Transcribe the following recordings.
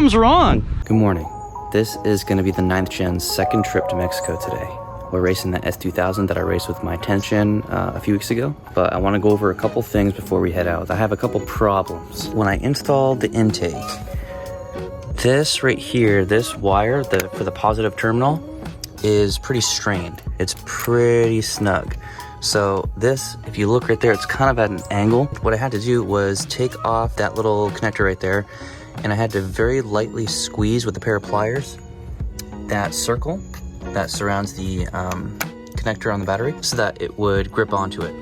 Something's wrong. Good morning. This is going to be the 9th Gen's second trip to Mexico today. We're racing the S2000 that I raced with my 10th Gen a few weeks ago. But I want to go over a couple things before we head out. I have a couple problems. When I installed the intake, this right here, this wire for the positive terminal is pretty strained. It's pretty snug. So this, if you look right there, it's kind of at an angle. What I had to do was take off that little connector right there, and I had to very lightly squeeze with a pair of pliers that circle that surrounds the connector on the battery so that it would grip onto it.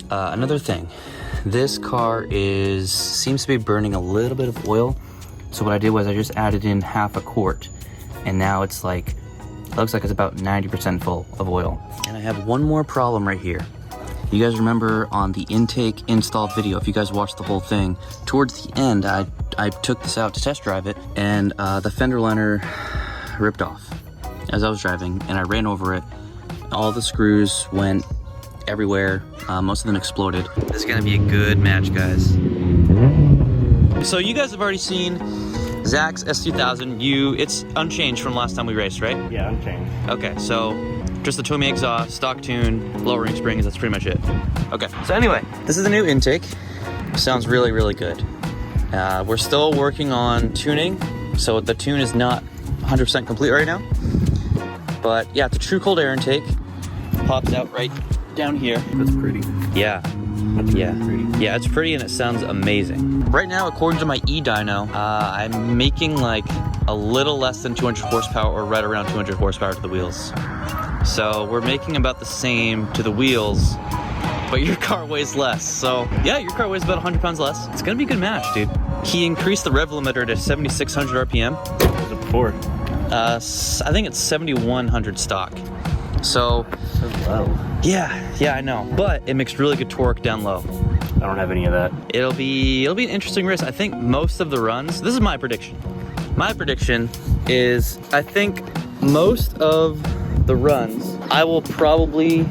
Another thing, this car seems to be burning a little bit of oil. So what I did was I just added in half a quart, and now it's like, looks like it's about 90% full of oil. And I have one more problem right here. You guys remember on the intake install video, if you guys watched the whole thing, towards the end, I took this out to test drive it, and the fender liner ripped off as I was driving, and I ran over it. All the screws went everywhere. Most of them exploded. This is gonna be a good match, guys. So you guys have already seen Zach's S2000. It's unchanged from last time we raced, right? Yeah, unchanged. Okay, so just the Tomei exhaust, stock tune, lowering springs, that's pretty much it. Okay, so anyway, this is the new intake. Sounds really, really good. We're still working on tuning, so the tune is not 100% complete right now. But yeah, it's a true cold air intake. Pops out right down here. That's pretty. Yeah. That's really pretty. Yeah, it's pretty and it sounds amazing. Right now, according to my e-dyno, I'm making like a little less than 200 horsepower or right around 200 horsepower to the wheels. So we're making about the same to the wheels, but your car weighs less. So yeah, your car weighs about 100 pounds less. It's gonna be a good match, dude. He increased the rev limiter to 7,600 RPM. What was it before? I think it's 7,100 stock. So low. Yeah, I know. But it makes really good torque down low. I don't have any of that. It'll be an interesting race. I think most of the runs, this is my prediction. My prediction is I think most of the runs I will probably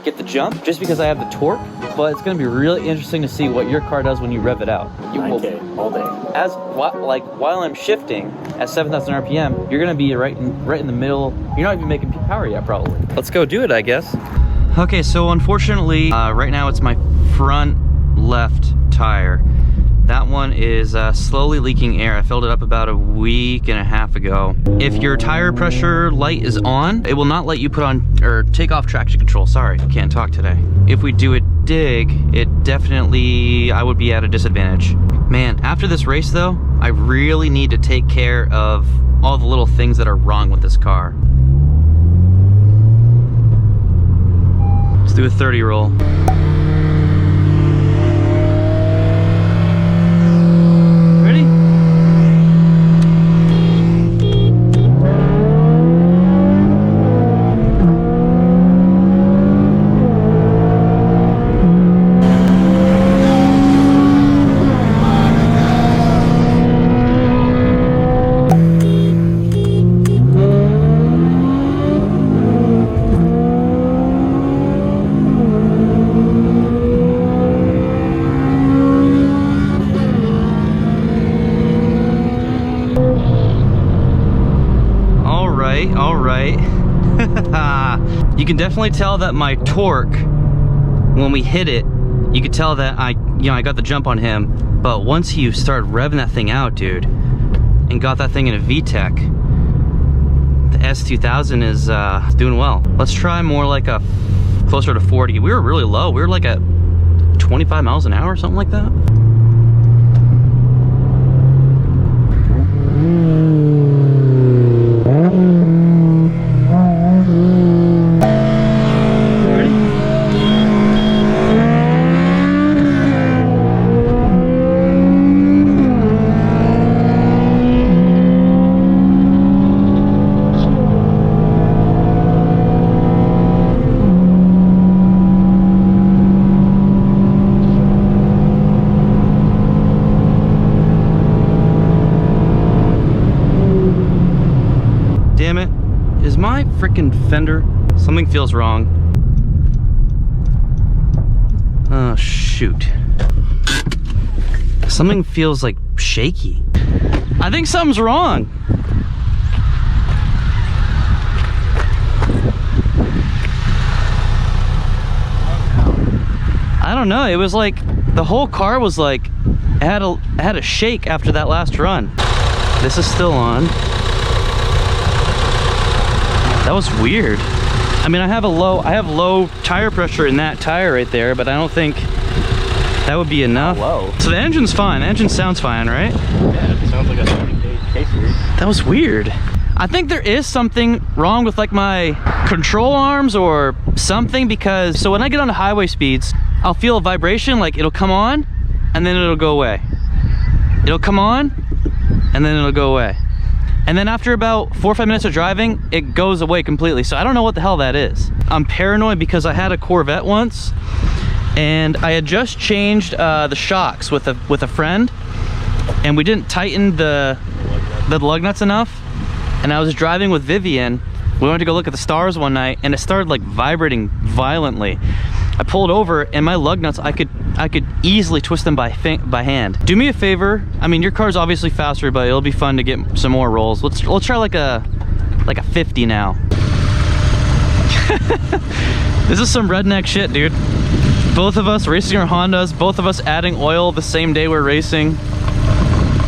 get the jump just because I have the torque, but it's going to be really interesting to see what your car does when you rev it out. You will, 9K all day. While I'm shifting at 7,000 RPM, you're going to be right in the middle. You're not even making peak power yet, probably. Let's go do it, I guess. Okay, so unfortunately, right now it's my front left tire. That one is slowly leaking air. I filled it up about a week and a half ago. If your tire pressure light is on, it will not let you put on or take off traction control. Sorry, I can't talk today. If we do a dig, it definitely, I would be at a disadvantage. Man, after this race though, I really need to take care of all the little things that are wrong with this car. Let's do a 30 roll. All right. You can definitely tell that my torque, when we hit it, you could tell that I got the jump on him. But once you start revving that thing out, dude, and got that thing in a VTEC, the S2000 is doing well. Let's try more like a closer to 40. We were really low. We were like at 25 miles an hour, something like that. Damn it. Is my freaking fender? Something feels wrong. Oh, shoot. Something feels like shaky. I think something's wrong. I don't know. It was like the whole car was like it had a shake after that last run. This is still on. That was weird. I mean, I have low tire pressure in that tire right there, but I don't think that would be enough. Whoa. So the engine's fine. The engine sounds fine, right? Yeah, it sounds like a 30-day cases. That was weird. I think there is something wrong with like my control arms or something, because so when I get on the highway speeds, I'll feel a vibration, like it'll come on and then it'll go away. It'll come on and then it'll go away. And then after about 4 or 5 minutes of driving, it goes away completely. So I don't know what the hell that is. I'm paranoid because I had a Corvette once and I had just changed the shocks with a friend, and we didn't tighten the lug nuts enough. And I was driving with Vivian. We went to go look at the stars one night and it started like vibrating violently. I pulled over and my lug nuts, I could easily twist them by hand. Do me a favor. I mean, your car's obviously faster, but it'll be fun to get some more rolls. Let's try like a 50 now. This is some redneck shit, dude. Both of us racing our Hondas, both of us adding oil the same day we're racing.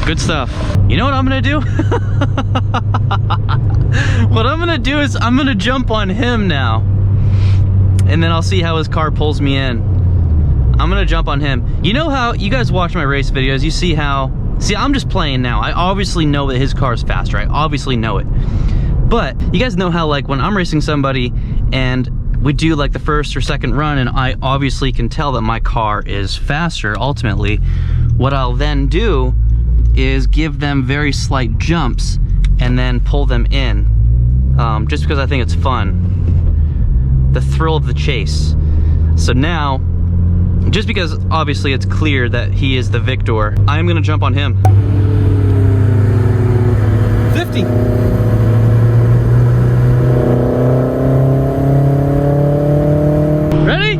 Good stuff. You know what I'm gonna do? What I'm gonna do is I'm gonna jump on him now, and then I'll see how his car pulls me in. I'm gonna jump on him. You know how you guys watch my race videos, you see how, I'm just playing now. I obviously know that his car is faster. I obviously know it. But you guys know how like when I'm racing somebody and we do like the first or second run and I obviously can tell that my car is faster ultimately, what I'll then do is give them very slight jumps and then pull them in, just because I think it's fun. The thrill of the chase. So now, just because obviously it's clear that he is the victor, I'm gonna jump on him. 50. Ready?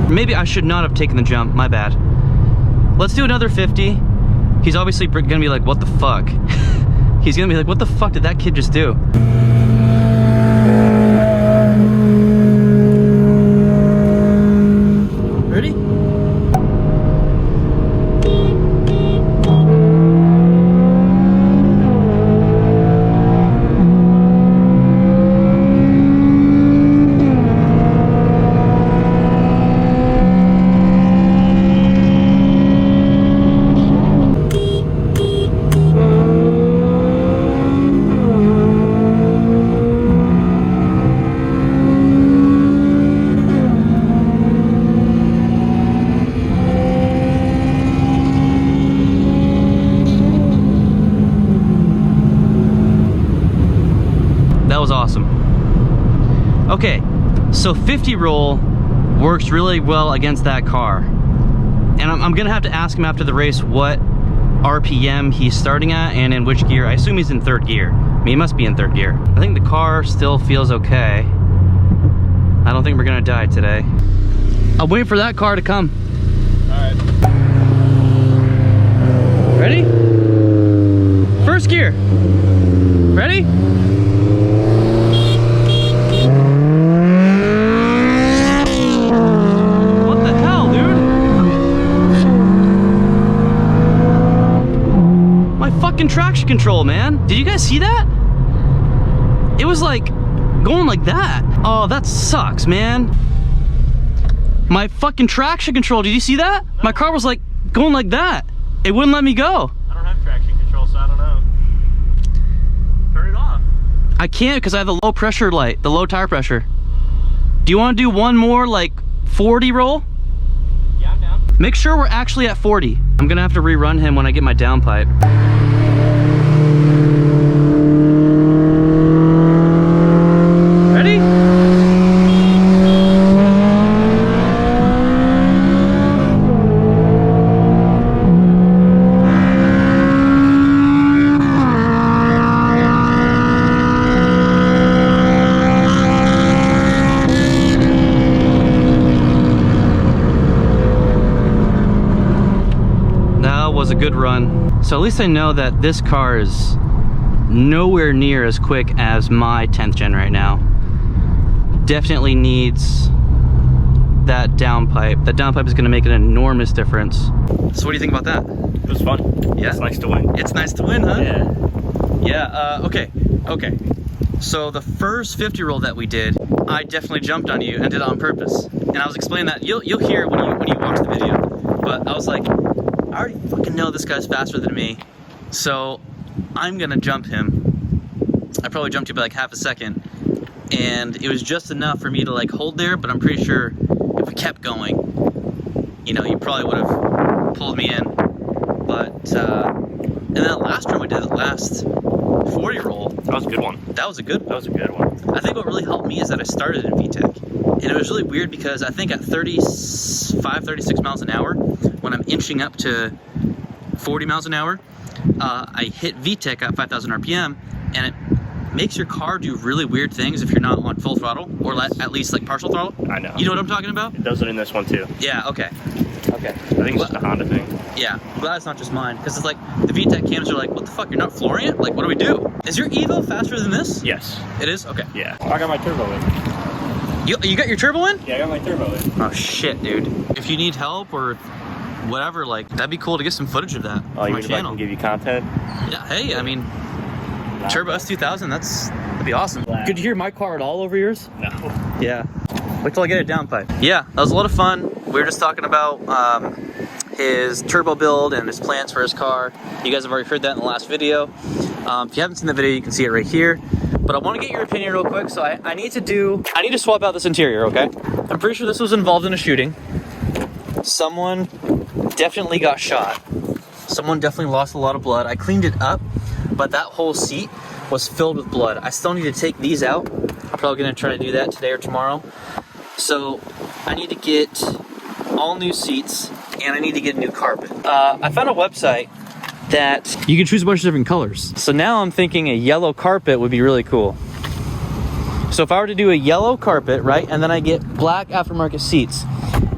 Maybe I should not have taken the jump, my bad. Let's do another 50. He's obviously gonna be like, what the fuck? He's gonna be like, what the fuck did that kid just do? Ready? That was awesome. Okay, so 50 roll works really well against that car. And I'm gonna have to ask him after the race what RPM he's starting at and in which gear. I assume he's in third gear. I mean, he must be in third gear. I think the car still feels okay. I don't think we're gonna die today. I'm waiting for that car to come. All right. Ready? First gear. Ready? What the hell, dude? My fucking traction control, man. Did you guys see that? It was like going like that. Oh, that sucks, man. My fucking traction control, did you see that? No. My car was like going like that. It wouldn't let me go. I don't have traction control, so I don't know. Turn it off. I can't because I have the low pressure light, the low tire pressure. Do you want to do one more like 40 roll? Yeah, I'm down. Make sure we're actually at 40. I'm gonna have to rerun him when I get my downpipe. a good run. So at least I know that this car is nowhere near as quick as my 10th gen right now. Definitely needs that downpipe. That downpipe is going to make an enormous difference. So what do you think about that? It was fun. Yeah. It's nice to win. It's nice to win, huh? Yeah. Yeah, okay. So the first 50 roll that we did, I definitely jumped on you and did it on purpose. And I was explaining that. You'll hear it when you watch the video. But I was like, I already fucking know this guy's faster than me, so I'm gonna jump him. I probably jumped you by like half a second, and it was just enough for me to like hold there, but I'm pretty sure if we kept going, you know, you probably would have pulled me in. But and then that last run we did, the last 40 roll. That was a good one. That was a good one. That was a good one. I think what really helped me is that I started in VTEC. And it was really weird because I think at 35, 36 miles an hour, when I'm inching up to 40 miles an hour, I hit VTEC at 5,000 RPM, and it makes your car do really weird things if you're not on full throttle, or at least like partial throttle. I know. You know what I'm talking about? It does it in this one too. Yeah, okay. Okay. I think it's just a Honda thing. Yeah, I'm glad it's not just mine, because it's like, the VTEC cams are like, what the fuck, you're not flooring it? Like, what do we do? Is your Evo faster than this? Yes. It is? Okay. Yeah. I got my turbo in. You got your turbo in? Yeah, I got my turbo in. Oh shit, dude. If you need help or whatever, like, that'd be cool to get some footage of that Oh, for you my mean if I channel. can give you content? Yeah, hey, I mean, turbo S2000, that'd be awesome. Wow. Could you hear my car at all over yours? No. Yeah. Wait till I get a downpipe. Yeah, that was a lot of fun. We were just talking about his turbo build and his plans for his car. You guys have already heard that in the last video. If you haven't seen the video, you can see it right here. But I want to get your opinion real quick. So I need to swap out this interior, okay? I'm pretty sure this was involved in a shooting. Someone definitely got shot. Someone definitely lost a lot of blood. I cleaned it up, but that whole seat was filled with blood. I still need to take these out. I'm probably gonna try to do that today or tomorrow. So I need to get all new seats, and I need to get a new carpet. I found a website that you can choose a bunch of different colors. So now I'm thinking a yellow carpet would be really cool. So if I were to do a yellow carpet, right, and then I get black aftermarket seats,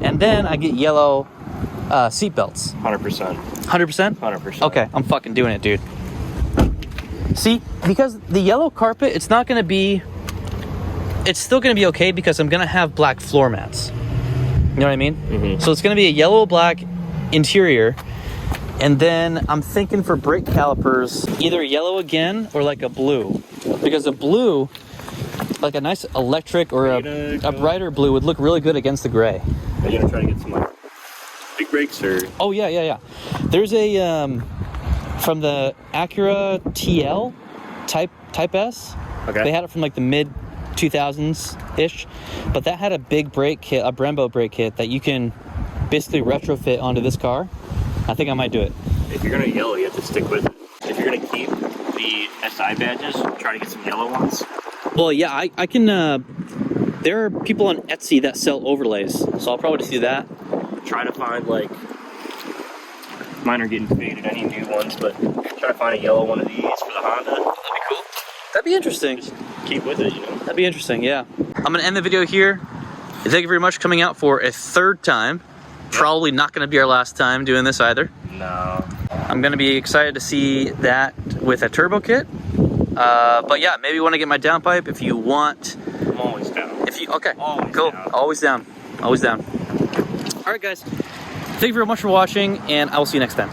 and then I get yellow seat belts. 100%. 100%? 100%. Okay, I'm fucking doing it, dude. See, because the yellow carpet, it's still gonna be okay because I'm gonna have black floor mats. You know what I mean? Mm-hmm. So it's gonna be a yellow-black interior, and then I'm thinking for brake calipers, either yellow again or like a blue. Because a blue, like a nice electric or a brighter blue would look really good against the gray. Are you gonna try to get some like big brakes or? Oh yeah. There's a from the Acura TL Type S. Okay. They had it from like the mid 2000s ish, but that had a big brake kit, a Brembo brake kit that you can basically retrofit onto this car. I think I might do it. If you're gonna yellow, you have to stick with it. If you're gonna keep the SI badges, try to get some yellow ones. Well, yeah, I can. There are people on Etsy that sell overlays, so I'll probably just do that. Try to find like, mine are getting faded. I need new ones, but try to find a yellow one of these for the Honda. That'd be cool. That'd be interesting. Just keep with it, you know. That'd be interesting. Yeah. I'm gonna end the video here. Thank you very much for coming out for a third time. Probably not gonna be our last time doing this either. No. I'm gonna be excited to see that with a turbo kit. But yeah, maybe want to get my downpipe if you want. I'm always down. If you okay, Always cool. down. Always down. Always down. All right, guys. Thank you very much for watching, and I will see you next time.